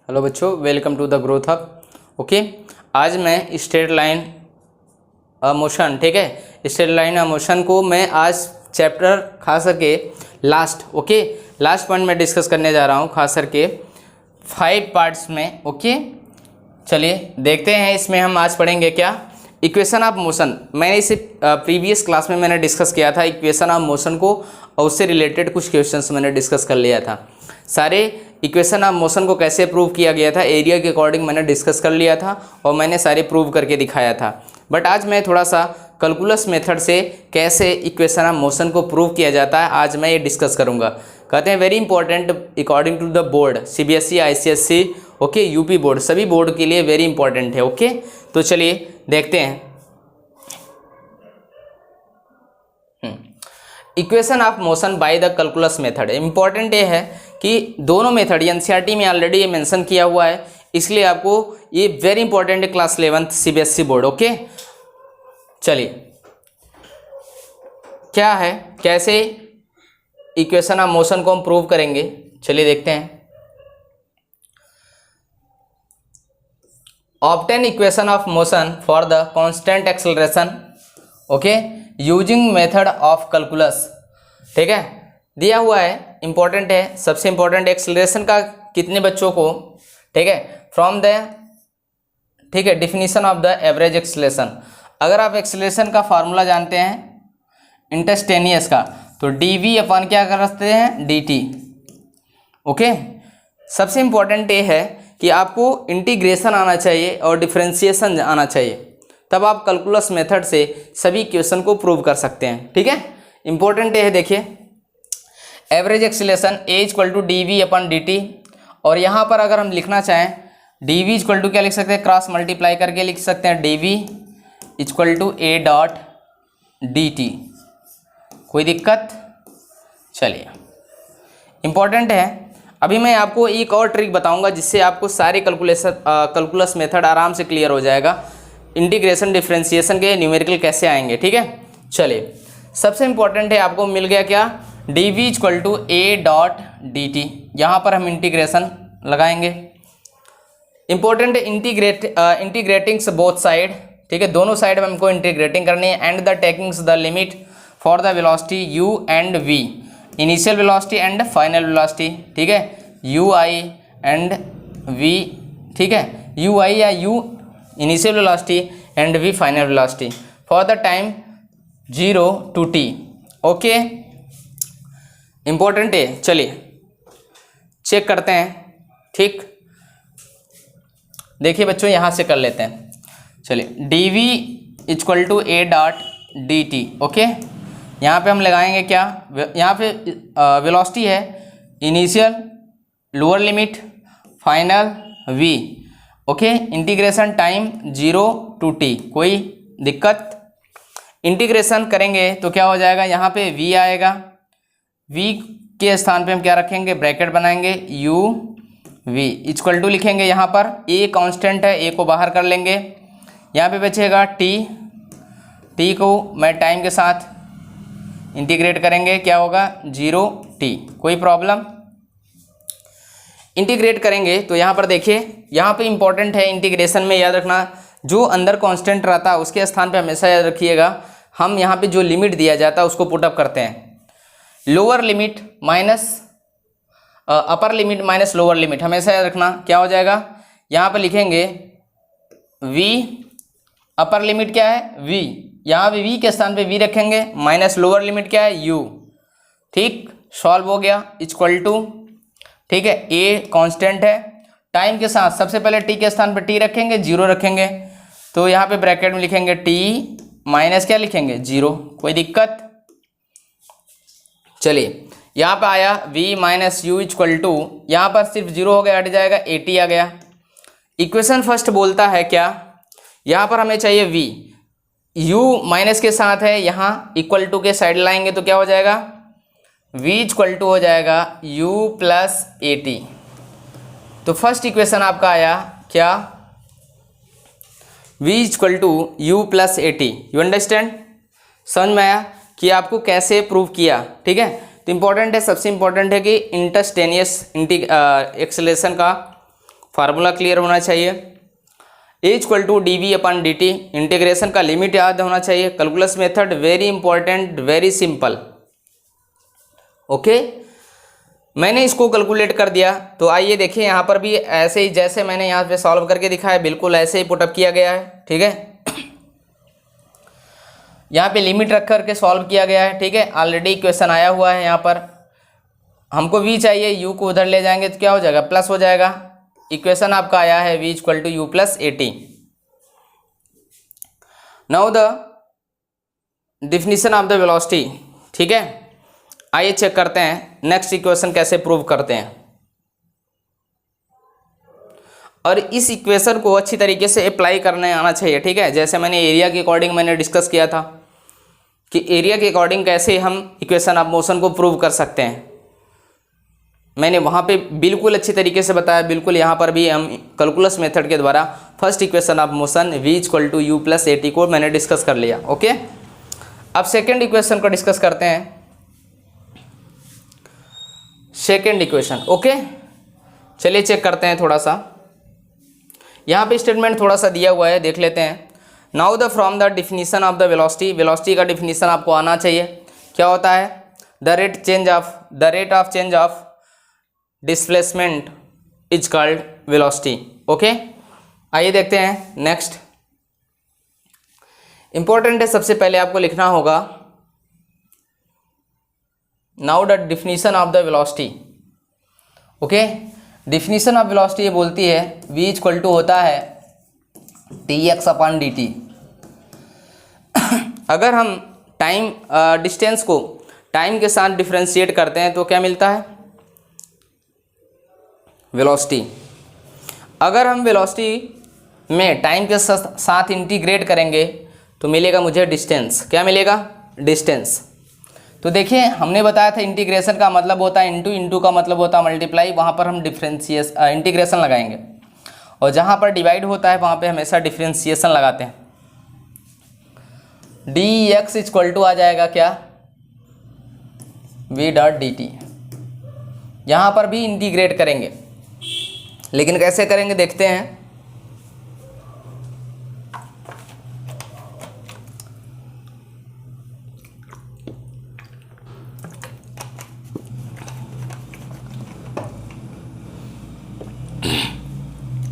Hello बच्चों, welcome to the growth hub. Okay, आज मैं स्ट्रेट लाइन मोशन, ठीक है, स्ट्रेट लाइन मोशन को मैं आज चैप्टर खास करके लास्ट पॉइंट में डिस्कस करने जा रहा हूँ, खास करके 5 पार्ट्स में। ओके, चलिए देखते हैं इसमें हम आज पढ़ेंगे क्या। इक्वेशन ऑफ मोशन, मैंने इसे प्रीवियस क्लास में मैंने डिस्कस किया था इक्वेशन ऑफ मोशन को, और उससे रिलेटेड कुछ क्वेश्चंस मैंने डिस्कस कर लिया था। सारे इक्वेशन ऑफ मोशन को कैसे प्रूव किया गया था एरिया के अकॉर्डिंग मैंने डिस्कस कर लिया था और मैंने सारे प्रूव करके दिखाया था। बट आज मैं थोड़ा सा कैलकुलस मेथड से कैसे इक्वेशन ऑफ मोशन को प्रूव किया जाता है आज मैं ये डिस्कस करूँगा। कहते हैं very important according to the board, CBSE, ICSE, okay, UP board, सभी बोर्ड के लिए वेरी इंपॉर्टेंट है। ओके, तो चलिए देखते हैं। Equation of motion by the calculus method. Important ये है कि दोनों मेथड एनसीईआरटी में ऑलरेडी ये मेंशन किया हुआ है, इसलिए आपको ये वेरी इंपॉर्टेंट है class 11th CBSE board. Okay, चलिए क्या है, कैसे इक्वेशन ऑफ मोशन को हम प्रूव करेंगे, चलिए देखते हैं। Obtain equation of motion for the constant acceleration, okay, using method of calculus. ठीक है, दिया हुआ है, इंपॉर्टेंट है, सबसे इंपॉर्टेंट एक्सेलरेशन का कितने बच्चों को, ठीक है, फ्रॉम द, ठीक है, definition of the average acceleration. अगर आप एक्सेलरेशन का फार्मूला जानते हैं इंस्टेंटेनियस का, तो dv अपन क्या करते हैं, dt। ओके, सबसे इंपॉर्टेंट ये है कि आपको इंटीग्रेशन आना चाहिए और डिफरेंशिएशन आना चाहिए, तब आप कैलकुलस मेथड से सभी क्वेश्चन को प्रूव कर सकते हैं। ठीक है, इंपॉर्टेंट ये है, देखिए average acceleration a equal to d upon dt, और यहाँ पर अगर हम लिखना चाहें dv इक्वल टू क्या लिख सकते हैं, क्रॉस मल्टीप्लाई करके लिख सकते हैं dv equal to a dot dt। कोई दिक्कत? चलिए, इंपॉर्टेंट है। अभी मैं आपको एक और ट्रिक बताऊंगा जिससे आपको सारे कैलकुलस मेथड आराम से क्लियर हो जाएगा। इंटीग्रेशन डिफरेंशिएशन के न्यूमेरिकल कैसे आएंगे, ठीक है। चलिए, सबसे इंपॉर्टेंट है, आपको मिल गया क्या, dv equal to a dot dt। यहाँ पर हम इंटीग्रेशन लगाएंगे। इंपॉर्टेंट है इंटीग्रेटिंग बोथ साइड, ठीक है, दोनों साइड में हमको इंटीग्रेटिंग करनी है। And the takings the limit for the velocity u and v, initial velocity and final velocity, ठीक है, ui एंड v, ठीक है, ui या u initial velocity and v final velocity for the time 0 to t। Okay, important है, चलिए check करते हैं। ठीक, देखिए बच्चों, यहाँ से कर लेते हैं। चलिए, dv equal to a dot dt। Okay, यहाँ पे हम लगाएंगे क्या, यहाँ पे वेलोसिटी है initial, lower limit, final v। Okay, integration time 0 to t, कोई दिक्कत? इंटीग्रेशन करेंगे तो क्या हो जाएगा, यहाँ पे v आएगा, v के स्थान पे हम क्या रखेंगे, ब्रैकेट बनाएंगे, u v इक्वल टू लिखेंगे, यहाँ पर a कांस्टेंट है, a को बाहर कर लेंगे, यहाँ पे बचेगा t को मैं टाइम के साथ इंटीग्रेट करेंगे, क्या होगा, 0 t। कोई प्रॉब्लम? इंटीग्रेट करेंगे तो यहाँ पर देखिए, यहाँ पे इंपॉर्टेंट है इंटीग्रेशन में याद रखना, जो अंदर कांस्टेंट रहता है उसके स्थान पे हमेशा याद रखिएगा, हम यहाँ पे जो लिमिट दिया जाता है उसको पुटअप करते हैं। Lower limit minus upper limit minus lower limit, हमेशा याद रखना, क्या हो जाएगा, यहाँ पे लिखेंगे v, अपर लिमिट क्या है v, यहाँ पे v के स्थान पे v रखेंगे, माइनस लोअर लिमिट क्या है u। ठीक, सॉल्व हो गया, इक्वल टू, ठीक है, a कांस्टेंट है, टाइम के साथ सबसे पहले t के स्थान पे t रखेंगे, 0 रखेंगे, तो यहाँ पे ब्रैकेट में लिखेंगे t माइनस क्या लिखेंगे, 0। कोई दिक्कत? चलिए, यहाँ पे आया v minus u equal to, यहाँ पर सिर्फ 0 हो गया, हट जाएगा, 80 आ गया। इक्वेशन फर्स्ट बोलता है क्या, यहाँ पर हमें चाहिए v, u माइनस के साथ है, यहाँ इक्वल टू के साइड लाएंगे तो क्या हो जाएगा, v इक्वल टू हो जाएगा u प्लस 80। तो फर्स्ट इक्वेशन आपका आया क्या, v equal to u plus 80। You understand? समझ में आया कि आपको कैसे प्रूव किया, ठीक है। तो इंपॉर्टेंट है, सबसे इंपॉर्टेंट है कि इंस्टेंटेनियस एक्सेलरेशन का फार्मूला क्लियर होना चाहिए। A equal to d v upon d t, integration का लिमिट याद होना चाहिए। Calculus method very important, very simple. Okay, मैंने इसको कैलकुलेट कर दिया, तो आइए देखिए यहाँ पर भी ऐसे ही जैसे मैंने यहाँ पे सॉल्व करके दिखाया बिल्कुल ऐसे ही पुटअप किया गया है। ठीक है, यहाँ पे लिमिट रख करके सॉल्व किया गया है। ठीक है, ऑलरेडी इक्वेशन आया हुआ है। यहाँ पर हमको v चाहिए, u को उधर ले जाएंगे तो क्या हो जाएगा, प्लस हो जाएगा। इक्वेशन आपका आया है v equal to u plus a t. Now the definition of the velocity. ठीक है, आइए चेक करते हैं नेक्स्ट इक्वेशन कैसे प्रूव करते हैं, और इस इक्वेशन को अच्छी तरीके से अप्लाई करने आना चाहिए। ठीक है, जैसे मैंने एरिया के अकॉर्डिंग मैंने डिस्कस किया था कि एरिया के अकॉर्डिंग कैसे हम इक्वेशन ऑफ मोशन को प्रूव कर सकते हैं, मैंने वहाँ पे बिल्कुल अच्छी तरीके से बताया। बिल्कुल यहाँ पर भी हम कैलकुलस मेथड के द्वारा first equation of motion v equal to u plus a t को मैंने डिस्कस कर लिया। ओके, अब सेकेंड इक्वेशन को डिस्कस करते हैं। सेकेंड इक्वेशन, ओके चलिए चेक करते हैं थोड़ा सा। यहाँ पे स्टेटमेंट थोड़ा सा दिया हुआ है, देख लेते हैं। Now the from the definition of the velocity, velocity का डिफिनीशन आपको आना चाहिए। क्या होता है, the rate of change of displacement is called velocity. Okay, आइए देखते हैं नेक्स्ट। इंपॉर्टेंट है, सबसे पहले आपको लिखना होगा now the definition of the velocity. Okay, definition of velocity ये बोलती है v इक्वल टू होता है T x upon D T. अगर हम टाइम डिस्टेंस को टाइम के साथ डिफरेंशिएट करते हैं तो क्या मिलता है, वेलोसिटी। अगर हम वेलोसिटी में टाइम के साथ इंटीग्रेट करेंगे तो मिलेगा मुझे डिस्टेंस। क्या मिलेगा, डिस्टेंस। तो देखिए हमने बताया था इंटीग्रेशन का मतलब होता है इंटू, इंटू का मतलब होता है मल्टीप्लाई। वहाँ पर हम इंटीग्रेशन लगाएंगे, और जहाँ पर डिवाइड होता है वहाँ पे हमेशा डिफ्रेंशिएशन लगाते हैं। डी एक्स इक्वल टू आ जाएगा क्या, वी डॉट डी टी। यहाँ पर भी इंटीग्रेट करेंगे, लेकिन कैसे करेंगे देखते हैं।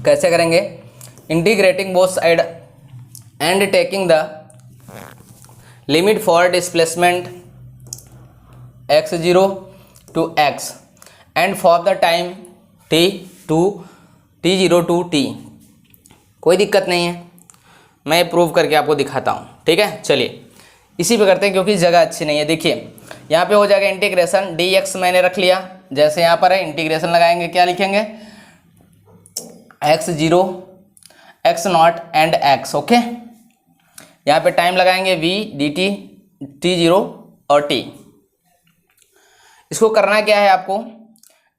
कैसे करेंगे, integrating both side and taking the limit for displacement x0 to x and for the time t0 to t। कोई दिक्कत नहीं है, मैं प्रूव करके आपको दिखाता हूँ। ठीक है, चलिए इसी पे करते हैं क्योंकि जगह अच्छी नहीं है। देखिए यहाँ पे हो जाएगा इंटीग्रेशन, dx मैंने रख लिया, जैसे यहाँ पर है इंटीग्रेशन लगाएंगे, क्या लिखेंगे, x0 x0 and x। Okay, यहाँ पे टाइम लगाएंगे v dt t0 और t। इसको करना क्या है आपको,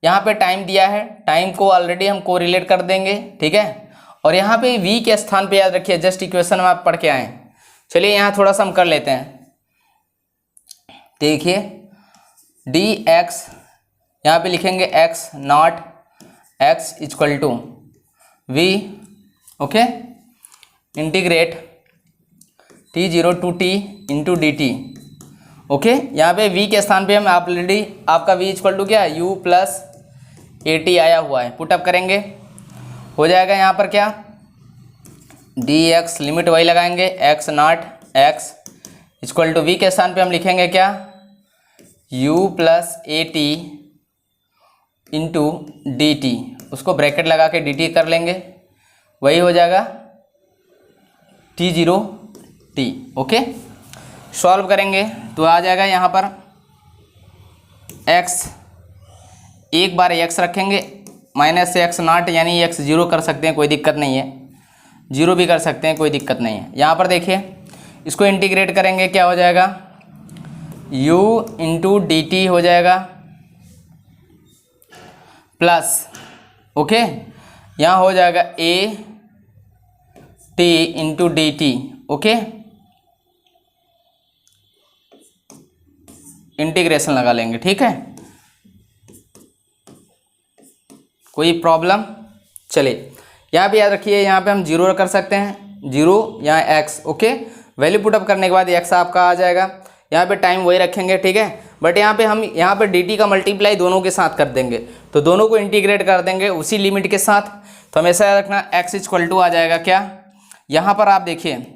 यहाँ पे टाइम दिया है, टाइम को ऑलरेडी हम कोरिलेट कर देंगे। ठीक है, और यहाँ पे v के स्थान पे याद रखिए, जस्ट इक्वेशन में आप पढ़ के आए। चलिए यहाँ थोड़ा सा हम कर लेते हैं। देखिए dx यहाँ पे लिखेंगे x0 x equal to v। Okay, integrate t0 to t into d t. Okay, यहाँ पे v के स्थान पे हम ऑलरेडी आपका v इक्वल टू क्या, u प्लस ए टी आया हुआ है, पुटअप करेंगे, हो जाएगा यहाँ पर क्या, dx लिमिट वही लगाएंगे x0 x equal to v के स्थान पे हम लिखेंगे क्या, u plus a T into d T. उसको ब्रैकेट लगा के डी टी कर लेंगे, वही हो जाएगा t0 t। ओके, सॉल्व करेंगे तो आ जाएगा यहाँ पर x, एक बार x रखेंगे माइनस x0 यानी x0 कर सकते हैं, कोई दिक्कत नहीं है, 0 भी कर सकते हैं, कोई दिक्कत नहीं है। यहाँ पर देखिए इसको इंटीग्रेट करेंगे, क्या हो जाएगा, u इंटू डी टी हो जाएगा प्लस, ओके यहाँ हो जाएगा a t into d t. Okay, integration लगा लेंगे। ठीक है, कोई प्रॉब्लम, चलिए यहाँ पे याद रखिए, यहाँ पे हम 0 कर सकते हैं, 0 यहाँ x, ओके। वैल्यू पुटअप करने के बाद x आपका आ जाएगा। यहाँ पे टाइम वही रखेंगे, ठीक है, बट यहाँ पे हम यहाँ पे dt का मल्टीप्लाई दोनों के साथ कर देंगे, तो दोनों को इंटीग्रेट कर देंगे उसी लिमिट के साथ। तो हमेशा याद रखना x इक्वल टू आ जाएगा क्या, यहाँ पर आप देखिए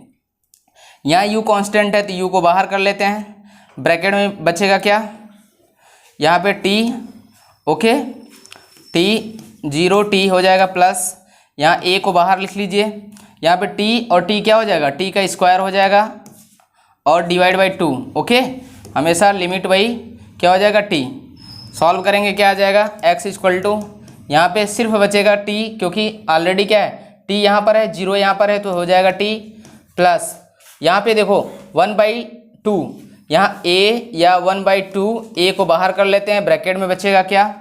यहाँ u कांस्टेंट है तो u को बाहर कर लेते हैं, ब्रैकेट में बचेगा क्या, यहाँ पे t, ओके, t 0t हो जाएगा प्लस यहाँ a को बाहर लिख लीजिए, यहाँ पे t और t क्या हो जाएगा, t का स्क्वायर हो जाएगा और डिवाइड बाई 2, ओके। हमेशा लिमिट वही क्या हो जाएगा t, सॉल्व करेंगे क्या आ जाएगा x इक्वल टू, यहाँ पे सिर्फ बचेगा t क्योंकि ऑलरेडी क्या है t यहाँ पर है, 0 यहाँ पर है तो हो जाएगा t प्लस यहाँ पे देखो 1/2, यहाँ a या 1/2 a को बाहर कर लेते हैं, ब्रैकेट में बचेगा क्या,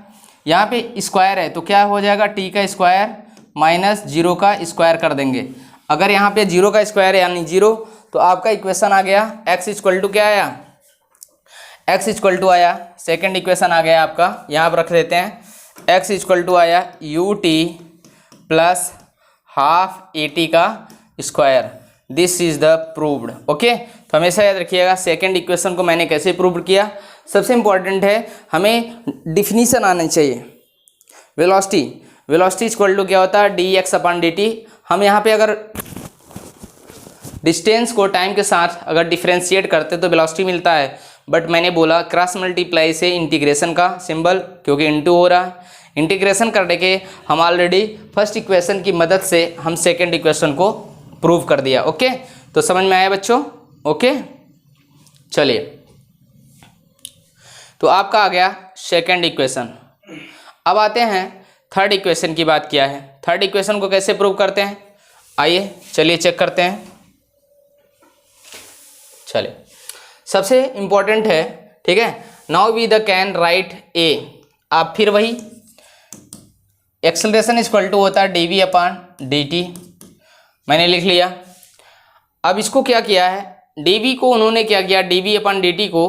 यहाँ पे स्क्वायर है तो क्या हो जाएगा t का स्क्वायर माइनस 0 का स्क्वायर कर देंगे। अगर यहाँ पे 0 का स्क्वायर यानी 0 तो आपका इक्वेशन आ गया x इक्वल टू क्या आया, x इक्वल टू आया, सेकेंड इक्वेशन आ गया आपका, यहाँ पर रख देते हैं x इक्वल टू आया ut प्लस हाफ at का square, this is the proved, okay. तो हमेशा याद रखिएगा सेकेंड इक्वेशन को मैंने कैसे प्रूव किया। सबसे इम्पॉर्टेंट है हमें डिफिनीशन आनी चाहिए। वेलोसिटी इक्वल टू क्या होता है dx अपॉन dt। हम यहाँ पे अगर डिस्टेंस को टाइम के साथ अगर डिफ्रेंशिएट करते तो वेलोसिटी मिलता है, बट मैंने बोला क्रॉस मल्टीप्लाई से इंटीग्रेशन का सिंबल, क्योंकि इनटू हो रहा है, इंटीग्रेशन करने के हम ऑलरेडी फर्स्ट इक्वेशन की मदद से हम सेकेंड इक्वेशन को प्रूव कर दिया, ओके। तो समझ में आया बच्चों, ओके। चलिए तो आपका आ गया सेकेंड इक्वेशन। अब आते हैं थर्ड इक्वेशन की बात किया है, थर्ड इक्वेशन को कैसे प्रूव करते हैं, आइए चलिए चेक करते हैं। चलिए सबसे इम्पोर्टेंट है, ठीक है, now we the can write a, आप फिर वही एक्सेलरेशन इक्वल टू होता है dv अपॉन dt, मैंने लिख लिया। अब इसको क्या किया है, dv को उन्होंने क्या किया, dv अपॉन dt को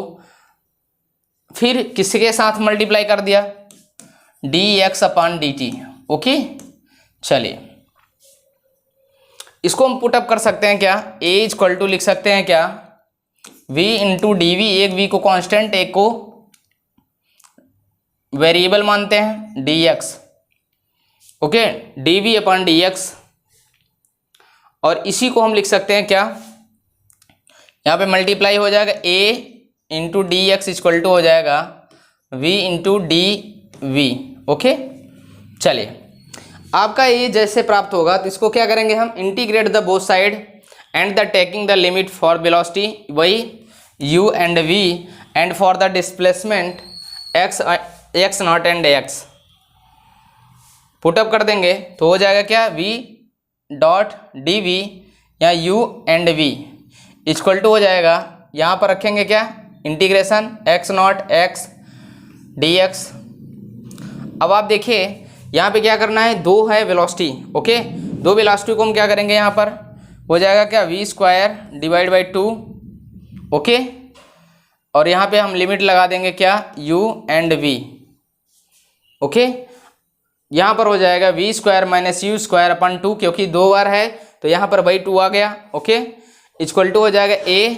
फिर किसके साथ मल्टीप्लाई कर दिया, dx अपॉन dt, ओके। चलिए इसको हम पुटअप कर सकते हैं क्या, a इक्वल टू लिख सकते हैं क्या, v इंटू डी वी, एक v को कांस्टेंट एक को वेरिएबल मानते हैं dx, okay, dv upon dx। और इसी को हम लिख सकते हैं क्या, यहाँ पे मल्टीप्लाई हो जाएगा a into d x equal to हो जाएगा v into d v, okay. चलिए आपका ये जैसे प्राप्त होगा तो इसको क्या करेंगे हम, integrate the both side and the taking the limit for velocity वही u and v and for the displacement x not and x put up कर देंगे तो हो जाएगा क्या, v डॉट डी वी या u and v equal to हो जाएगा, यहाँ पर रखेंगे क्या, integration x not x dx। अब आप देखिए यहाँ पे क्या करना है, दो है वेलोसिटी, ओके, दो वेलोसिटी को हम क्या करेंगे, यहाँ पर हो जाएगा क्या, v square divide by 2, okay. और यहाँ पे हम लिमिट लगा देंगे क्या, u एंड v, ओके। यहाँ पर हो जाएगा v square minus u square upon 2, क्योंकि दो बार है तो यहाँ पर बाई 2 आ गया, ओके। इक्वल टू हो जाएगा a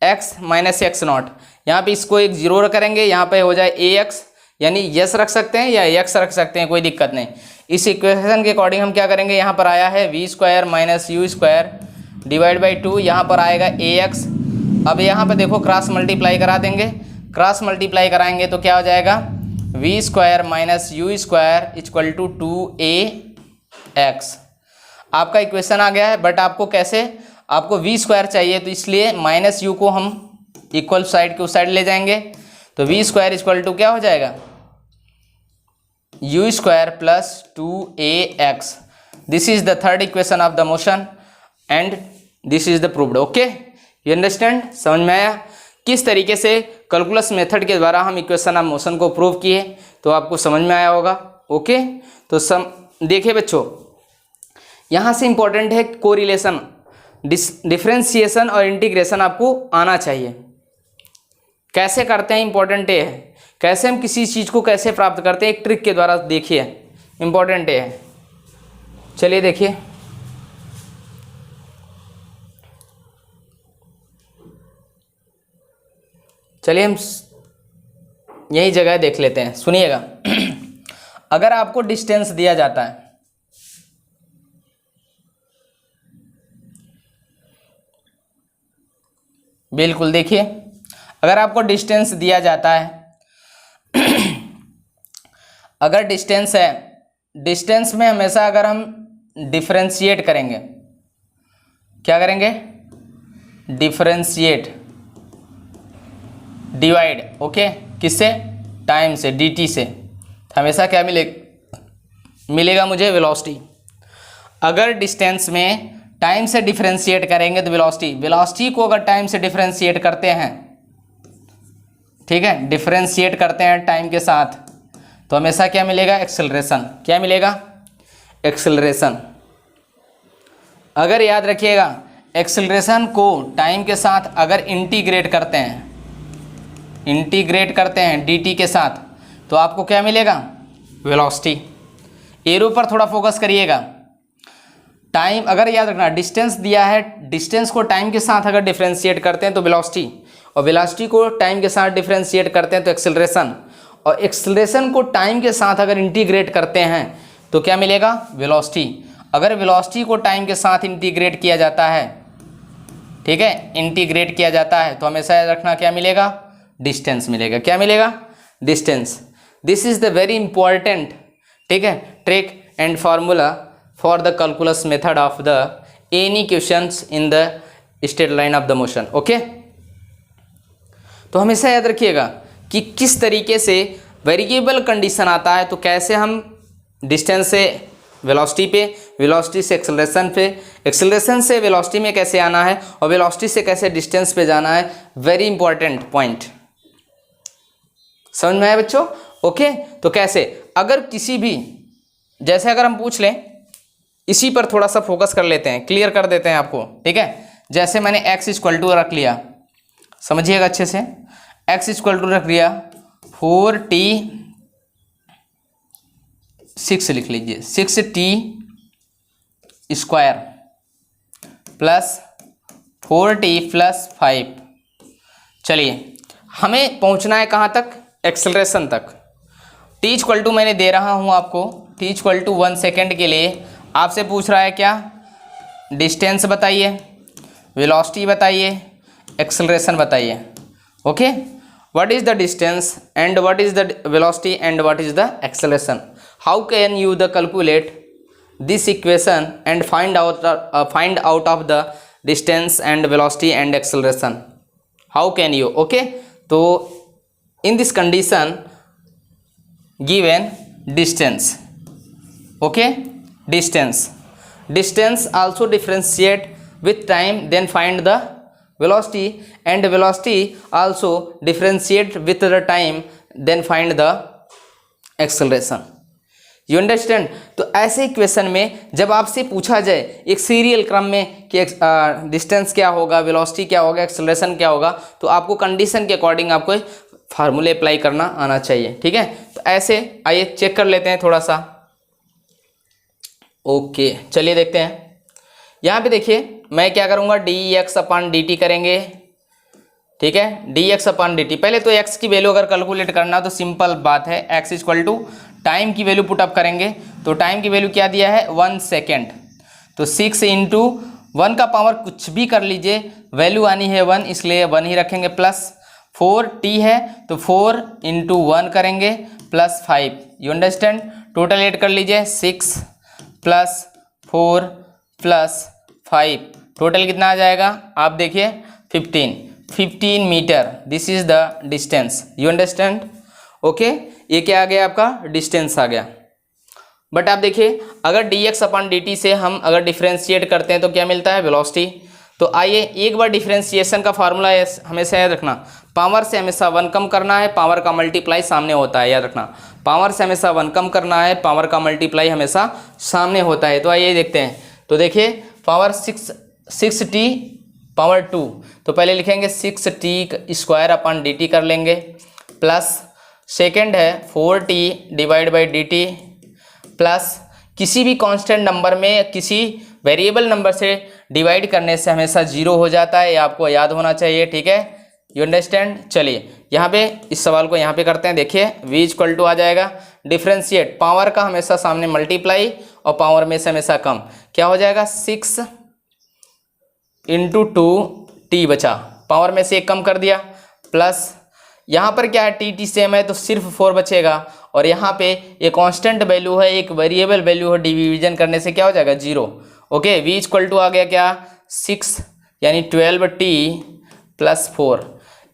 x minus x not, यहाँ पे इसको एक 0 करेंगे, यहाँ पे हो जाए a x, यानी यस रख सकते हैं या x रख सकते हैं, कोई दिक्कत नहीं। इस इक्वेशन के अकॉर्डिंग हम क्या करेंगे, यहाँ पर आया है v square minus u square divide by 2, यहाँ पर आएगा ax। अब यहाँ पे देखो क्रॉस मल्टीप्लाई करा देंगे, क्रॉस मल्टीप्लाई कराएंगे तो क्या हो जाएगा, v square minus u square equal to 2ax। आपका इक्वेशन आ गया है, बट आपको कैसे, आपको v स्क्वायर चाहिए तो इसलिए माइनस यू को हम इक्वल साइड के उस साइड ले जाएंगे, तो v स्क्वायर इक्वल टू क्या हो जाएगा, u square plus 2ax। This is the third equation of the motion and this is the proved, okay. You understand, समझ में आया किस तरीके से कैलकुलस मेथड के द्वारा हम इक्वेशन ऑफ मोशन को प्रूव किए, तो आपको समझ में आया होगा, ओके। तो देखिए बच्चों, यहाँ से इंपॉर्टेंट है कोरिलेशन, डिफरेंशिएशन और इंटीग्रेशन आपको आना चाहिए। कैसे करते हैं इंपॉर्टेंट ये है, कैसे हम किसी चीज़ को कैसे प्राप्त करते हैं, एक ट्रिक के द्वारा देखिए, इंपॉर्टेंट ये है। चलिए देखिए, चलिए हम यही जगह देख लेते हैं, सुनिएगा। अगर आपको डिस्टेंस दिया जाता है, बिल्कुल देखिए, अगर आपको डिस्टेंस दिया जाता है, अगर डिस्टेंस है, डिस्टेंस में हमेशा अगर हम डिफरेंशिएट करेंगे, क्या करेंगे, डिफरेंशिएट, डिवाइड, ओके, किससे, टाइम से, dt से, हमेशा क्या मिलेगा मुझे, वेलोसिटी। अगर डिस्टेंस में टाइम से डिफरेंशिएट करेंगे तो वेलोसिटी को अगर टाइम से डिफरेंशिएट करते हैं, ठीक है, डिफरेंशिएट करते हैं टाइम के साथ, तो हमेशा क्या मिलेगा, एक्सेलरेशन। क्या मिलेगा, एक्सेलरेशन। अगर याद रखिएगा, एक्सेलरेशन को टाइम के साथ अगर इंटीग्रेट करते हैं dt के साथ, तो आपको क्या मिलेगा, वेलोसिटी। एरो पर थोड़ा फोकस करिएगा। टाइम, अगर याद रखना, डिस्टेंस दिया है, डिस्टेंस को टाइम के साथ अगर डिफरेंशिएट करते हैं तो वेलोसिटी, और वेलोसिटी को टाइम के साथ डिफरेंशिएट करते हैं तो एक्सेलरेशन, और एक्सेलरेशन को टाइम के साथ अगर इंटीग्रेट करते हैं तो क्या मिलेगा, वेलोसिटी। अगर वेलोसिटी को टाइम के साथ इंटीग्रेट किया जाता है, ठीक है, इंटीग्रेट किया जाता है, तो हमेशा याद रखना क्या मिलेगा, डिस्टेंस मिलेगा। क्या मिलेगा, distance. This is the very important, ठीक है, trick and formula for the calculus method of the any questions in the straight line of the motion, okay. तो हमेशा याद रखिएगा कि किस तरीके से वेरिएबल कंडीशन आता है, तो कैसे हम डिस्टेंस से वेलोसिटी पे, वेलोसिटी से एक्सेलरेशन पे, एक्सेलरेशन से वेलोसिटी में कैसे आना है, और वेलोसिटी से कैसे डिस्टेंस पे जाना है। वेरी इंपॉर्टेंट पॉइंट, समझ में आया बच्चों, ओके। तो कैसे, अगर किसी भी, जैसे अगर हम पूछ लें, इसी पर थोड़ा सा फोकस कर लेते हैं, क्लियर कर देते हैं आपको, ठीक है। जैसे मैंने x इक्वल टू रख लिया, समझिएगा अच्छे से, x इक्वल टू रख लिया 4t6 लिख लीजिए, 6t square plus 4t plus 5। चलिए, हमें पहुंचना है कहाँ तक, एक्सेलरेशन तक। t इक्वल टू मैंने दे रहा हूँ आपको, t इक्वल टू 1 सेकेंड के लिए आपसे पूछ रहा है क्या, डिस्टेंस बताइए, वेलोसिटी बताइए, एक्सेलरेशन बताइए, okay. What is the distance and what is the velocity and what is the acceleration, how can you the calculate this equation and find out of the distance and velocity and acceleration, how can you, okay. तो in this condition given distance, okay, distance also differentiate with time, then find the velocity, and velocity also differentiate with the time, then find the acceleration, you understand। तो ऐसे equation में जब आपसे पूछा जाए एक serial क्रम में कि डिस्टेंस क्या होगा, वेलोसिटी क्या होगा, एक्सेलरेशन क्या होगा, तो आपको कंडीशन के अकॉर्डिंग आपको फार्मूले अप्लाई करना आना चाहिए, ठीक है। तो ऐसे आइए चेक कर लेते हैं थोड़ा सा, ओके। चलिए देखते हैं, यहाँ पे देखिए मैं क्या करूँगा, dx अपॉन dt करेंगे, ठीक है, dx अपॉन dt। पहले तो x की वैल्यू अगर कैलकुलेट करना तो सिंपल बात है, x इक्वल टू टाइम की वैल्यू पुटअप करेंगे, तो टाइम की वैल्यू क्या दिया है, 1 सेकेंड, तो 6 इंटू 1 का पावर कुछ भी कर लीजिए, वैल्यू आनी है 1, इसलिए 1 ही रखेंगे, प्लस 4t है तो 4 इंटू 1 करेंगे plus 5, you understand. Total add कर लीजिए, 6 प्लस 4 प्लस 5, टोटल कितना आ जाएगा, आप देखिए 15 metre, this is the distance, you understand, okay. ये क्या आ गया, आपका डिस्टेंस आ गया। बट आप देखिए अगर dx अपॉन dt से हम अगर डिफ्रेंशिएट करते हैं तो क्या मिलता है, वेलोसिटी। तो आइए एक बार डिफ्रेंशिएशन का फार्मूला हमेशा याद रखना, पावर से हमेशा 1 कम करना है, पावर का मल्टीप्लाई सामने होता है, याद रखना, पावर से हमेशा 1 कम करना है, पावर का मल्टीप्लाई हमेशा सामने होता है। तो आइए देखते हैं, तो देखिए पावर 6t पावर 2, तो पहले लिखेंगे 6t स्क्वायर अपॉन dt कर लेंगे, प्लस सेकेंड है 4t divide by dt, plus किसी भी कांस्टेंट नंबर में किसी वेरिएबल नंबर से डिवाइड करने से हमेशा 0 हो जाता है, ये आपको याद होना चाहिए, ठीक है, यू अंडरस्टैंड। चलिए यहाँ पे इस सवाल को यहाँ पे करते हैं, देखिए v इक्वल टू आ जाएगा डिफ्रेंशिएट, पावर का हमेशा सामने मल्टीप्लाई और पावर में से हमेशा कम, क्या हो जाएगा 6 × 2t बचा, पावर में से एक कम कर दिया, प्लस यहाँ पर क्या है t सेम है तो सिर्फ 4 बचेगा, और यहाँ पे ये कांस्टेंट वैल्यू है, एक वेरिएबल वैल्यू है, डिवीजन करने से क्या हो जाएगा 0। ओके, v इक्वल टू आ गया क्या 6 यानी 12t + 4।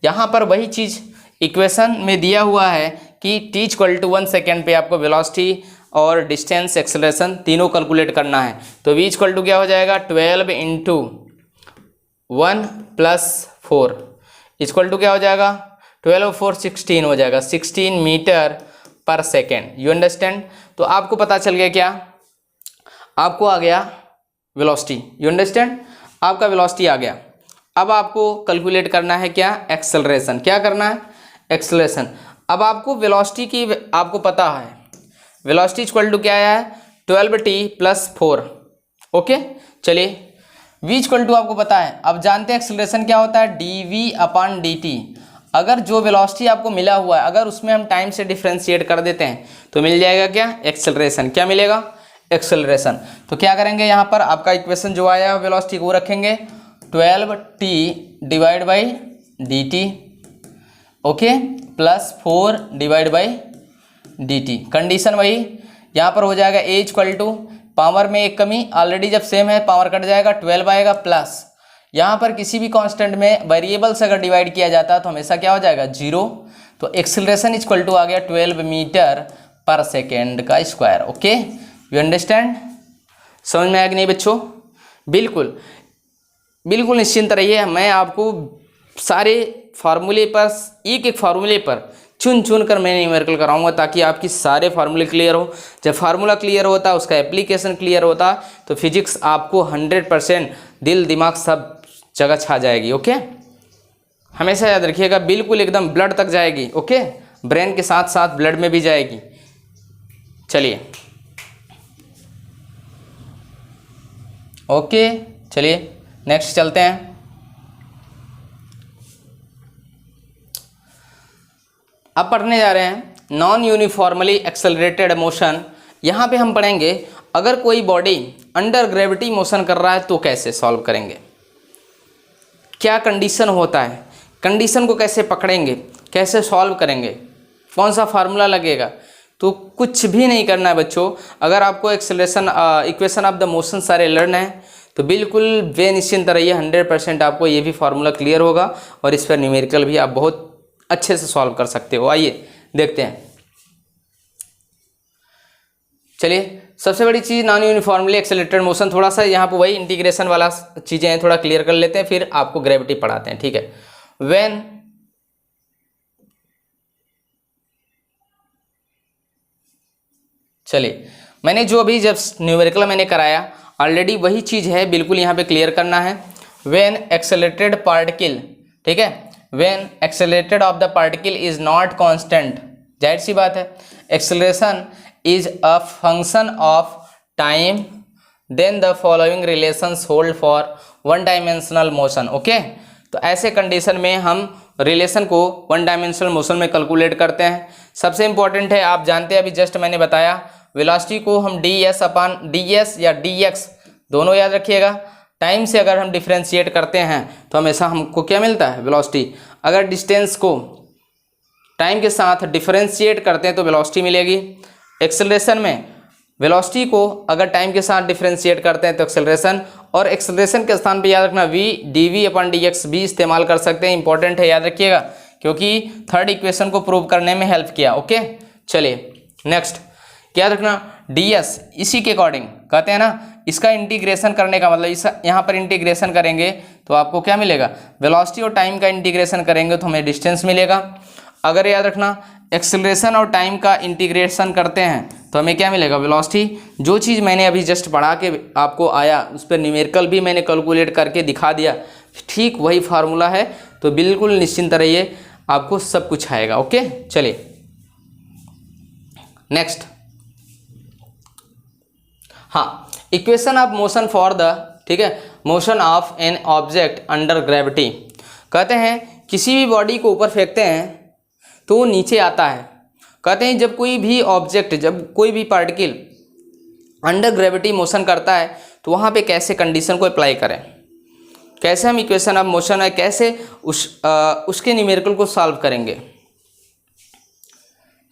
यहाँ पर वही चीज़ इक्वेशन में दिया हुआ है कि t इक्वल टू 1 सेकेंड पे आपको वेलोसिटी और डिस्टेंस एक्सेलरेशन तीनों कैलकुलेट करना है, तो v इक्वल टू क्या हो जाएगा 12 × 1 + 4 इक्वल टू क्या हो जाएगा 12 और 4 16 हो जाएगा, 16 मीटर पर सेकेंड, यू अंडरस्टैंड। तो आपको पता चल गया क्या, आपको आ गया वेलोसिटी, यू अंडरस्टैंड, आपका वेलोसिटी आ गया। अब आपको कैलकुलेट करना है क्या एक्सेलरेशन, क्या करना है एक्सेलरेशन। अब आपको वेलोसिटी की आपको पता है, वेलोसिटी इक्वल टू क्या है 12t + 4। ओके, चलिए v इक्वल टू आपको पता है, अब जानते हैं एक्सेलरेशन क्या होता है dv/dt। अगर जो वेलोसिटी आपको मिला हुआ है अगर उसमें हम टाइम से डिफ्रेंशिएट कर देते हैं तो मिल जाएगा क्या एक्सेलरेशन, क्या मिलेगा एक्सेलरेशन। तो क्या करेंगे यहाँ पर आपका इक्वेशन जो आया है वेलोसिटी को रखेंगे 12t / dt, okay, + 4 / dt, condition वही यहाँ पर हो जाएगा a इक्वल टू पावर में एक कमी, ऑलरेडी जब सेम है पावर कट जाएगा 12 आएगा, प्लस यहाँ पर किसी भी कांस्टेंट में वेरिएबल से अगर डिवाइड किया जाता है तो हमेशा क्या हो जाएगा 0। तो एक्सेलरेशन इक्वल टू आ गया 12 मीटर पर सेकेंड का स्क्वायर। ओके, यू अंडरस्टैंड, समझ में आया कि नहीं बच्चों। बिल्कुल बिल्कुल निश्चिंत रहिए, मैं आपको सारे फार्मूले पर एक एक फार्मूले पर चुन चुन कर मैं न्यूमेरिकल कराऊंगा ताकि आपकी सारे फार्मूले क्लियर हो। जब फार्मूला क्लियर होता है उसका एप्लीकेशन क्लियर होता तो फिजिक्स आपको 100% दिल दिमाग सब जगह छा जाएगी। ओके, हमेशा याद रखिएगा, बिल्कुल एकदम ब्लड तक जाएगी। ओके, ब्रेन के साथ साथ ब्लड में भी जाएगी। चलिए ओके, चलिए नेक्स्ट चलते हैं। अब पढ़ने जा रहे हैं नॉन यूनिफॉर्मली एक्सेलरेटेड मोशन। यहाँ पे हम पढ़ेंगे अगर कोई बॉडी अंडर ग्रेविटी मोशन कर रहा है तो कैसे सॉल्व करेंगे, क्या कंडीशन होता है, कंडीशन को कैसे पकड़ेंगे, कैसे सॉल्व करेंगे, कौन सा फार्मूला लगेगा। तो कुछ भी नहीं करना है बच्चों, अगर आपको acceleration equation of the motion सारे लर्न है तो बिल्कुल बेनिश्चिंत रहिए, 100% आपको ये भी फार्मूला क्लियर होगा और इस पर न्यूमेरिकल भी आप बहुत अच्छे से सॉल्व कर सकते हो। आइए देखते हैं। चलिए, सबसे बड़ी चीज़ नॉन यूनिफॉर्मली एक्सेलरेटेड मोशन, थोड़ा सा यहाँ पर वही इंटीग्रेशन वाला चीज़ें हैं, थोड़ा क्लियर कर लेते हैं, फिर आपको ग्रेविटी पढ़ाते हैं, ठीक है। व्हेन चलिए, मैंने जो अभी जब न्यूमेरिकल मैंने कराया ऑलरेडी वही चीज़ है, बिल्कुल यहाँ पे क्लियर करना है। व्हेन एक्सेलरेटेड पार्टिकल, ठीक है, when accelerated of the particle is not constant, जाहिर सी बात है acceleration is a function of time, then the following relations hold for one dimensional motion. Okay, तो ऐसे कंडीशन में हम रिलेशन को वन डायमेंशनल मोशन में कैलकुलेट करते हैं। सबसे इंपॉर्टेंट है, आप जानते हैं अभी जस्ट मैंने बताया, वेलोसिटी को हम ds या dx दोनों याद रखिएगा। टाइम से अगर हम डिफ्रेंशिएट करते हैं तो हमेशा हमको क्या मिलता है वेलोसिटी। अगर डिस्टेंस को टाइम के साथ डिफ्रेंशिएट करते हैं तो वेलोसिटी मिलेगी। एक्सेलरेशन में वेलोसिटी को अगर टाइम के साथ डिफ्रेंशिएट करते हैं तो एक्सेलरेशन, और एक्सेलरेशन के स्थान पे याद रखना v dv/dx भी इस्तेमाल कर सकते हैं, इंपॉर्टेंट है याद रखिएगा क्योंकि थर्ड इक्वेशन को प्रूव करने में हेल्प किया। ओके, चलिए नेक्स्ट क्या रखना ds, इसी के अकॉर्डिंग कहते हैं ना, इसका इंटीग्रेशन करने का मतलब इस यहाँ पर इंटीग्रेशन करेंगे तो आपको क्या मिलेगा वेलोसिटी, और टाइम का इंटीग्रेशन करेंगे तो हमें डिस्टेंस मिलेगा। अगर याद रखना एक्सेलरेशन और टाइम का इंटीग्रेशन करते हैं तो हमें क्या मिलेगा वेलोसिटी। जो चीज़ मैंने अभी जस्ट पढ़ा के आपको आया उस पर न्यूमेरिकल भी मैंने कैलकुलेट करके दिखा दिया, ठीक वही फार्मूला है, तो बिल्कुल निश्चिंत रहिए, आपको सब कुछ आएगा। ओके, चलिए नेक्स्ट हाँ, equation of motion for the, ठीक है, motion of an object under gravity. कहते हैं किसी भी बॉडी को ऊपर फेंकते हैं तो वो नीचे आता है। कहते हैं जब कोई भी ऑब्जेक्ट, जब कोई भी पार्टिकल अंडर ग्रेविटी मोशन करता है तो वहाँ पे कैसे कंडीशन को अप्लाई करें, कैसे हम इक्वेशन ऑफ मोशन है, कैसे उसके न्यूमेरिकल को सॉल्व करेंगे।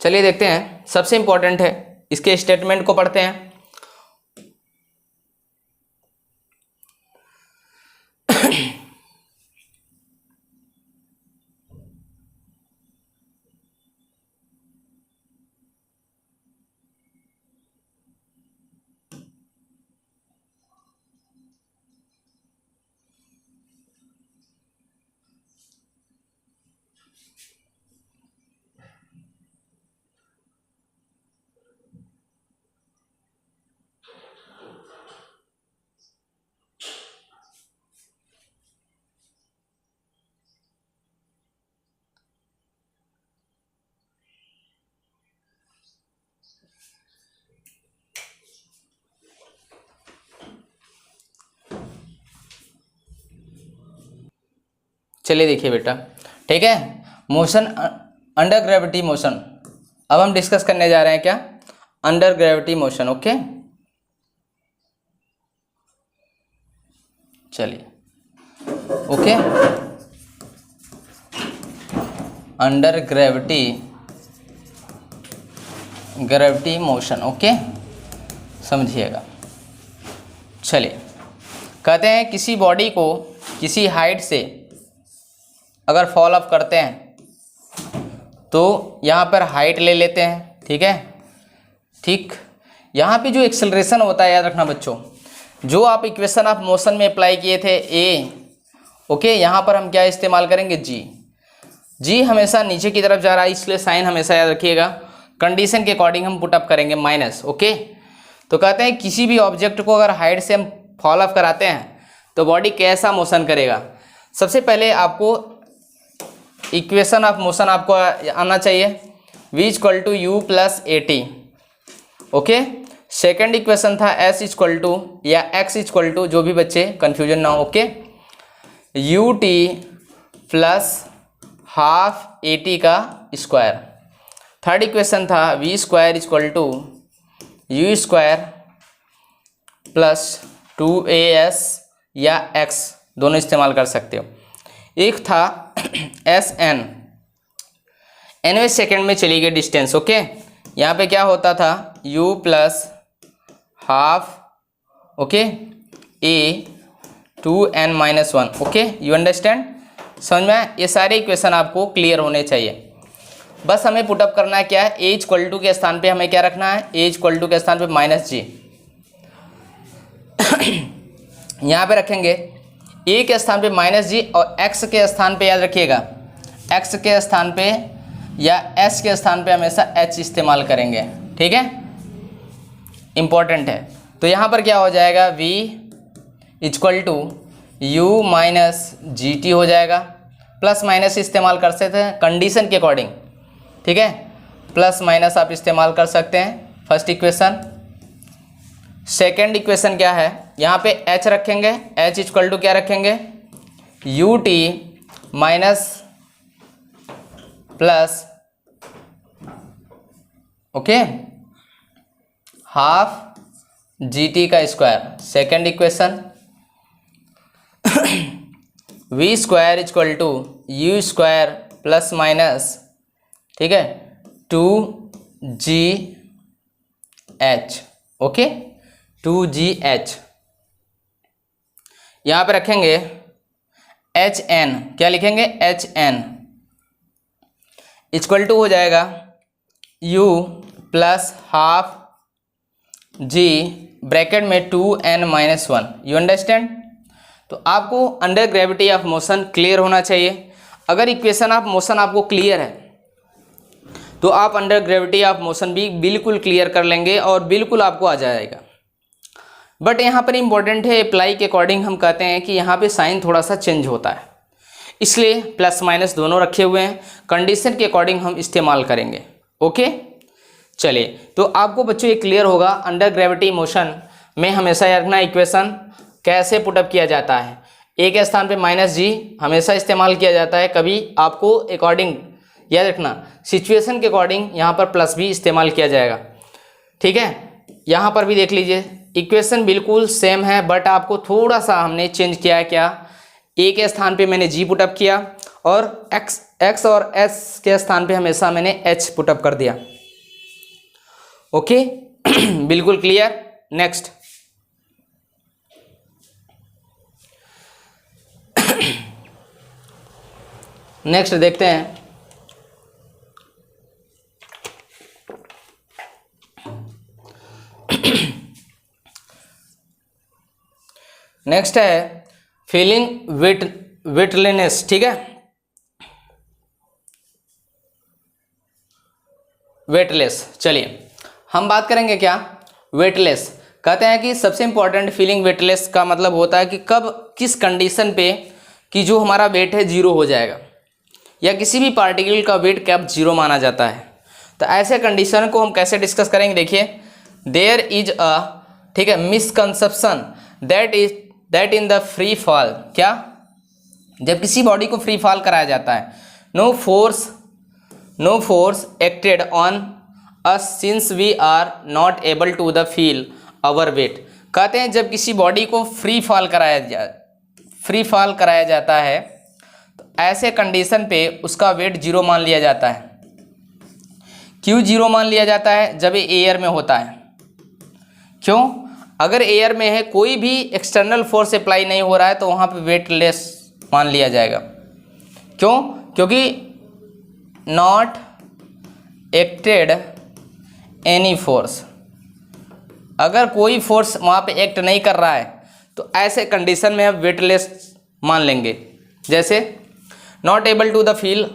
चलिए देखते हैं। सबसे इम्पोर्टेंट है, इसके स्टेटमेंट को पढ़ते हैं। चलिए देखिए बेटा, ठीक है, मोशन अंडर ग्रेविटी मोशन। अब हम डिस्कस करने जा रहे हैं क्या, अंडर ग्रेविटी मोशन। ओके, चलिए, okay, under gravity motion. Okay, समझिएगा। चलिए, कहते हैं किसी बॉडी को किसी हाइट से अगर फॉल अप करते हैं तो यहाँ पर हाइट ले लेते हैं, ठीक है, ठीक। यहाँ पे जो एक्सेलरेशन होता है, याद रखना बच्चों, जो आप इक्वेशन ऑफ मोशन में अप्लाई किए थे ए, ओके, यहाँ पर हम क्या इस्तेमाल करेंगे, जी। जी हमेशा नीचे की तरफ जा रहा है, इसलिए साइन हमेशा याद रखिएगा। कंडीशन के अकॉर्डिंग हम पुट अप करेंगे माइनस। ओके, तो कहते हैं किसी भी ऑब्जेक्ट को अगर हाइट से हम फॉल अप कराते हैं तो बॉडी कैसा मोशन करेगा। सबसे पहले आपको इक्वेशन ऑफ मोशन आपको आना चाहिए, v equal to u plus a t. Okay, second equation था s इक्वल टू या x इक्वल टू, जो भी बच्चे कन्फ्यूजन ना हो, okay, u t plus half a t का स्क्वायर। थर्ड इक्वेशन था v square equal to u square plus 2as या x, दोनों इस्तेमाल कर सकते हो। एक था एस एन, एनवे सेकेंड में चली गई डिस्टेंस। ओके, यहाँ पे क्या होता था, u plus half, okay, A 2n minus 1। Okay, you understand, समझ में। ये सारे इक्वेशन आपको क्लियर होने चाहिए। बस हमें पुटअप करना है क्या है, ए इक्वल टू के स्थान पे हमें क्या रखना है, ए इक्वल टू के स्थान पे माइनस जी। यहाँ पे रखेंगे ए के स्थान पे माइनस जी और एक्स के स्थान पे याद रखिएगा, एक्स के स्थान पे या एस के स्थान पे हमेशा एच इस्तेमाल करेंगे, ठीक है, इंपॉर्टेंट है। तो यहाँ पर क्या हो जाएगा, v equal to u minus g t हो जाएगा। प्लस माइनस इस्तेमाल कर सकते हैं कंडीशन के अकॉर्डिंग, ठीक है, प्लस माइनस आप इस्तेमाल कर सकते हैं। First equation. सेकेंड इक्वेशन क्या है, यहाँ पे h रखेंगे, h इक्वल टू क्या रखेंगे, u t minus plus, okay, half g t का square. Second equation, v square equal to u square plus minus, ठीक है, 2gh, ओके, 2gh। यहाँ पे रखेंगे hn, क्या लिखेंगे, hn इक्वल टू हो जाएगा u plus half g bracket में 2n माइनस 1। You understand. तो आपको under gravity of motion clear होना चाहिए। अगर इक्वेशन ऑफ मोशन आपको क्लियर है तो आप अंडर ग्रेविटी ऑफ मोशन भी बिल्कुल क्लियर कर लेंगे और बिल्कुल आपको आ जाएगा। बट यहाँ पर इम्पॉर्टेंट है, अप्लाई के अकॉर्डिंग हम कहते हैं कि यहाँ पे साइन थोड़ा सा चेंज होता है, इसलिए प्लस माइनस दोनों रखे हुए हैं, कंडीशन के अकॉर्डिंग हम इस्तेमाल करेंगे। ओके, चलिए, तो आपको बच्चों ये क्लियर होगा अंडर ग्रेविटी मोशन में हमेशा याद रखना इक्वेशन कैसे पुटअप किया जाता है। ए के स्थान पे -g हमेशा इस्तेमाल किया जाता है, कभी आपको अकॉर्डिंग याद रखना सिचुएशन के अकॉर्डिंग यहाँ पर +b इस्तेमाल किया जाएगा। ठीक है, यहाँ पर भी देख लीजिए इक्वेशन बिल्कुल सेम है, बट आपको थोड़ा सा हमने चेंज किया है। क्या, ए के स्थान पे मैंने g पुटअप किया और x और s के स्थान पे हमेशा मैंने h पुटअप कर दिया। ओके बिल्कुल क्लियर। नेक्स्ट नेक्स्ट देखते हैं। नेक्स्ट है फीलिंग वेटलेनेस। ठीक है, वेटलेस। चलिए हम बात करेंगे क्या, वेटलेस। कहते हैं कि सबसे इंपॉर्टेंट फीलिंग वेटलेस का मतलब होता है कि कब किस कंडीशन पे कि जो हमारा वेट है 0 हो जाएगा, या किसी भी पार्टिकल का वेट कब 0 माना जाता है। तो ऐसे कंडीशन को हम कैसे डिस्कस करेंगे, देखिए देयर इज अ, ठीक है, misconception that in the free fall. क्या, जब किसी बॉडी को फ्री फॉल कराया जाता है, no force acted on us since we are not able to the feel our weight. कहते हैं जब किसी बॉडी को फ्री फॉल कराया जाता है तो ऐसे कंडीशन पे उसका वेट 0 मान लिया जाता है। क्यों 0 मान लिया जाता है, जब ये एयर में होता है। क्यों, अगर एयर में है, कोई भी एक्सटर्नल फोर्स अप्लाई नहीं हो रहा है, तो वहाँ पे वेटलेस मान लिया जाएगा। क्यों, क्योंकि नॉट एक्टेड एनी फोर्स, अगर कोई फोर्स वहाँ पे एक्ट नहीं कर रहा है तो ऐसे कंडीशन में हम वेटलेस मान लेंगे। जैसे not able to the feel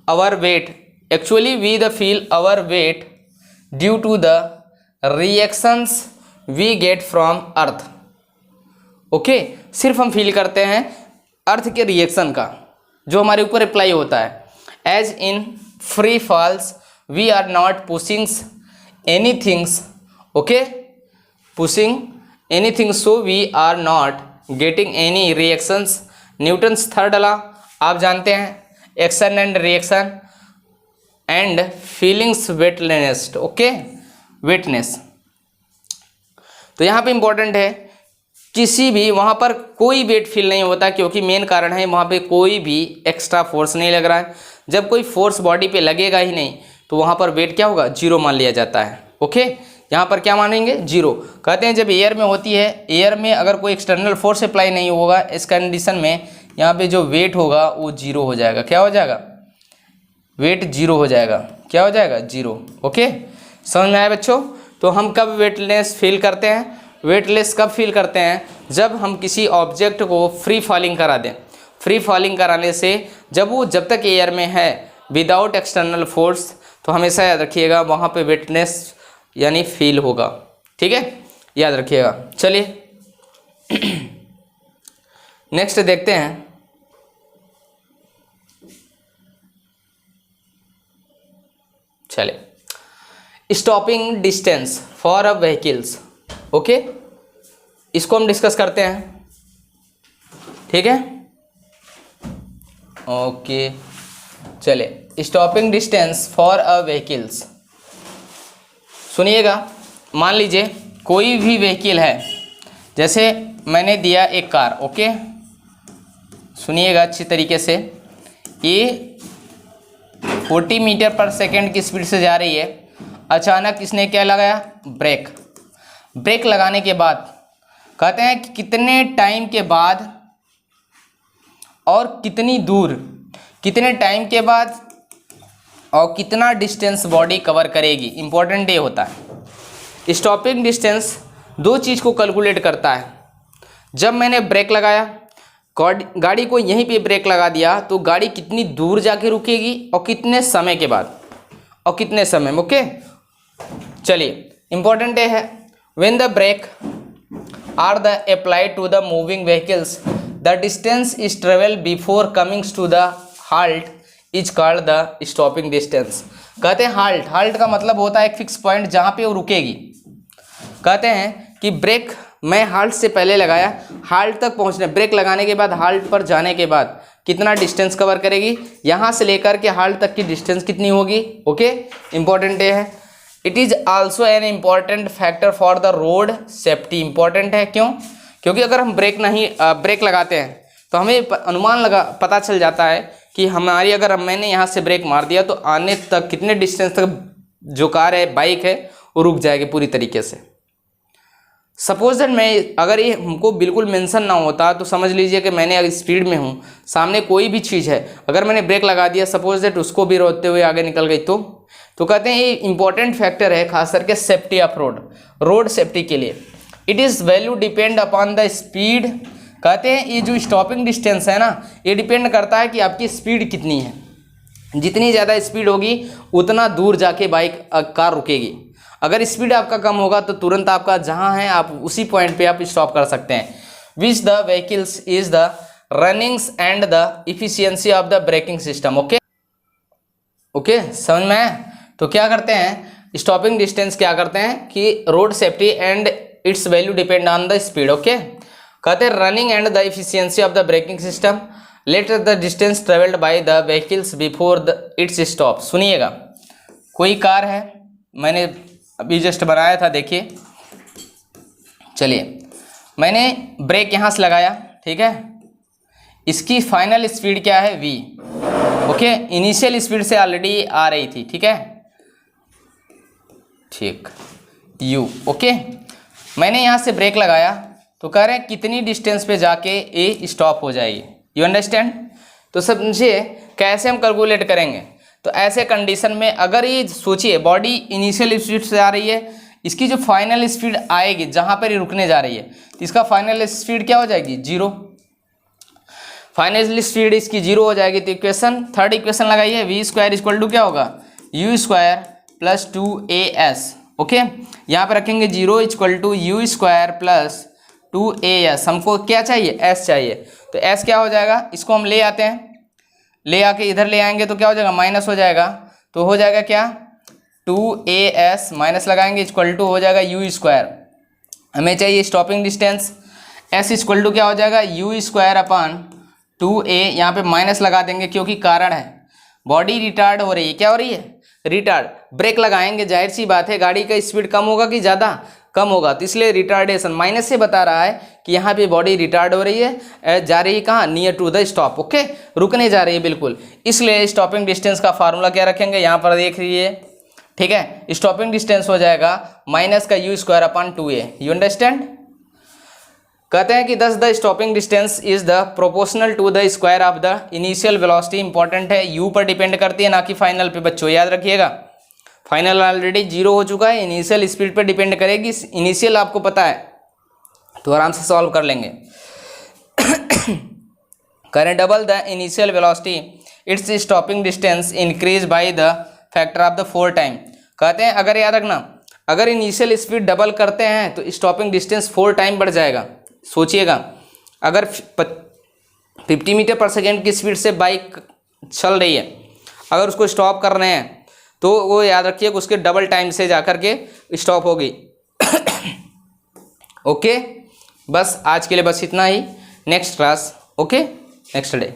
our weight, actually we the feel our weight due to the reactions we get from earth. Okay, सिर्फ हम फील करते हैं अर्थ के रिएक्शन का जो हमारे ऊपर अप्लाई होता है। As in free falls we are not pushing anythings, okay, pushing anything, so we are not getting any reactions. Newton's third law आप जानते हैं, action and reaction and feelings weightlessness. Okay, weightlessness. तो यहाँ पे important है, किसी भी वहाँ पर कोई वेट फील नहीं होता, क्योंकि मेन कारण है वहाँ पे कोई भी एक्स्ट्रा फोर्स नहीं लग रहा है। जब कोई फोर्स बॉडी पे लगेगा ही नहीं तो वहाँ पर वेट क्या होगा, 0 मान लिया जाता है। ओके, यहाँ पर क्या मानेंगे, 0। कहते हैं जब एयर में होती है, एयर में अगर कोई एक्सटर्नल फोर्स अप्लाई नहीं होगा, इस कंडीशन में यहाँ पे जो वेट होगा वो 0 हो जाएगा। क्या हो जाएगा, वेट 0 हो जाएगा। क्या हो जाएगा, 0। ओके, समझ में आया बच्चों। तो हम कब वेटलेस फील करते हैं, वेटलेस कब फील करते हैं, जब हम किसी ऑब्जेक्ट को फ्री फॉलिंग करा दें। फ्री फॉलिंग कराने से जब तक एयर में है विदाउट एक्सटर्नल फोर्स, तो हमेशा याद रखिएगा वहाँ पे वेटनेस यानी फील होगा। ठीक है, याद रखिएगा। चलिए नेक्स्ट देखते हैं। चलिए, stopping distance for a vehicles. Okay, इसको हम डिस्कस करते हैं। ठीक है, ओके, चलिए, stopping distance for a vehicles. सुनिएगा, मान लीजिए कोई भी व्हीकल है, जैसे मैंने दिया एक कार। ओके, सुनिएगा अच्छी तरीके से, ये 40 मीटर पर सेकेंड की स्पीड से जा रही है। अचानक इसने क्या लगाया, ब्रेक लगाने के बाद कहते हैं कि कितने टाइम के बाद और कितनी दूर, कितने टाइम के बाद और कितना डिस्टेंस बॉडी कवर करेगी। इंपॉर्टेंट ये होता है, स्टॉपिंग डिस्टेंस 2 चीज़ को कैलकुलेट करता है। जब मैंने ब्रेक लगाया, गाड़ी को यहीं पे ब्रेक लगा दिया, तो गाड़ी कितनी दूर जाके रुकेगी और कितने समय के बाद और कितने समय में। ओके, चलिए, इंपॉर्टेंट है, when the brake are the applied to the moving vehicles the distance is travel before comings to the halt is called the stopping distance. कहते हैं हाल्ट का मतलब होता है एक फिक्स पॉइंट जहाँ पे वो रुकेगी। कहते हैं कि ब्रेक मैं हाल्ट से पहले लगाया, हाल्ट तक पहुंचने, ब्रेक लगाने के बाद हाल्ट पर जाने के बाद कितना डिस्टेंस कवर करेगी, यहाँ से लेकर के हाल्ट तक की डिस्टेंस कितनी होगी। ओके, इंपॉर्टेंट है। It is also an important factor for the road safety. Important है क्यों? क्योंकि अगर हम ब्रेक लगाते हैं तो हमें अनुमान पता चल जाता है कि हमारी, अगर मैंने यहाँ से ब्रेक मार दिया तो आने तक कितने डिस्टेंस तक जो कार है, बाइक है, वो रुक जाएगी पूरी तरीके से। सपोज दैट मैं, अगर ये हमको बिल्कुल मेंशन ना होता तो समझ लीजिए कि मैंने अगर स्पीड में हूँ, सामने कोई भी चीज़ है, अगर मैंने ब्रेक लगा दिया, सपोज दैट उसको भी रोकते हुए आगे निकल गई, तो कहते हैं ये इंपॉर्टेंट फैक्टर है खास करके सेफ्टी ऑफ रोड सेफ्टी के लिए। It is value depend upon the speed. कहते हैं ये जो स्टॉपिंग डिस्टेंस है ना, ये डिपेंड करता है कि आपकी स्पीड कितनी है। जितनी ज़्यादा स्पीड होगी उतना दूर जाके कार रुकेगी। अगर स्पीड आपका कम होगा तो तुरंत आपका जहाँ है आप उसी पॉइंट पे आप स्टॉप कर सकते हैं। Which the vehicles is the runnings and the efficiency of the braking system. Okay, समझ में है? तो क्या करते हैं, स्टॉपिंग डिस्टेंस क्या करते हैं कि road safety and it's value depend on the speed. Okay, कहते हैं running and the efficiency of the braking system, let the distance travelled by the vehicles before it's stop. सुनिएगा, कोई कार है, मैंने अभी जस्ट बनाया था, देखिए, चलिए मैंने ब्रेक यहाँ से लगाया, ठीक है, इसकी फाइनल स्पीड क्या है v। ओके, इनिशियल स्पीड से ऑलरेडी आ रही थी, ठीक है, ठीक, u। ओके, मैंने यहाँ से ब्रेक लगाया तो कह रहे हैं कितनी डिस्टेंस पे जाके ये स्टॉप हो जाएगी। You understand? तो समझिए कैसे हम कैलकुलेट करेंगे। तो ऐसे कंडीशन में अगर ये सोचिए बॉडी इनिशियल स्पीड से आ रही है, इसकी जो फाइनल स्पीड आएगी जहाँ पर ये रुकने जा रही है, तो इसका फाइनल स्पीड क्या हो जाएगी, 0। फाइनल स्पीड इसकी 0 हो जाएगी। तो इक्वेशन, थर्ड इक्वेशन लगाइए, v स्क्वायर इक्वल टू क्या होगा, u square plus 2as। Okay, यहाँ पर रखेंगे 0 equal to u square plus 2as। हमको क्या चाहिए, s चाहिए। तो s क्या हो जाएगा, इसको हम ले आते हैं, ले आके इधर ले आएंगे तो क्या हो जाएगा, माइनस हो जाएगा। तो हो जाएगा क्या, 2as माइनस लगाएंगे इक्वल टू हो जाएगा u स्क्वायर। हमें चाहिए stopping distance, s equal to क्या हो जाएगा, u स्क्वायर अपॉन 2a। यहाँ पे माइनस लगा देंगे क्योंकि कारण है बॉडी रिटार्ड हो रही है। क्या हो रही है, रिटार्ड। ब्रेक लगाएंगे, जाहिर सी बात है गाड़ी का स्पीड कम होगा कि ज़्यादा, कम होगा, तो इसलिए रिटार्डेशन माइनस से बता रहा है कि यहाँ पे बॉडी रिटार्ड हो रही है, जा रही है कहाँ, near to the stop. Okay, रुकने जा रही है बिल्कुल। इसलिए स्टॉपिंग डिस्टेंस का फार्मूला क्या रखेंगे, यहाँ पर देख लीजिए, ठीक है, स्टॉपिंग डिस्टेंस हो जाएगा माइनस का u square upon 2a। You understand? कहते हैं कि thus the stopping distance is the proportional to the square of the initial velocity. Important है, u पर डिपेंड करती है ना कि फाइनल पे, बच्चों याद रखिएगा। फाइनल ऑलरेडी 0 हो चुका है, इनिशियल स्पीड पर डिपेंड करेगी। इनिशियल आपको पता है तो आराम से सॉल्व कर लेंगे। करें double the initial velocity, its stopping distance increase by the factor of the 4 time. कहते हैं अगर याद रखना, अगर इनिशियल स्पीड डबल करते हैं तो स्टॉपिंग डिस्टेंस 4 टाइम बढ़ जाएगा। सोचिएगा, अगर 50 मीटर पर सेकेंड की स्पीड से बाइक चल रही है, अगर उसको स्टॉप कर रहे हैं तो वो याद रखिए कि उसके डबल टाइम से जाकर के स्टॉप होगी। ओके, बस आज के लिए बस इतना ही। Next class, okay, next day.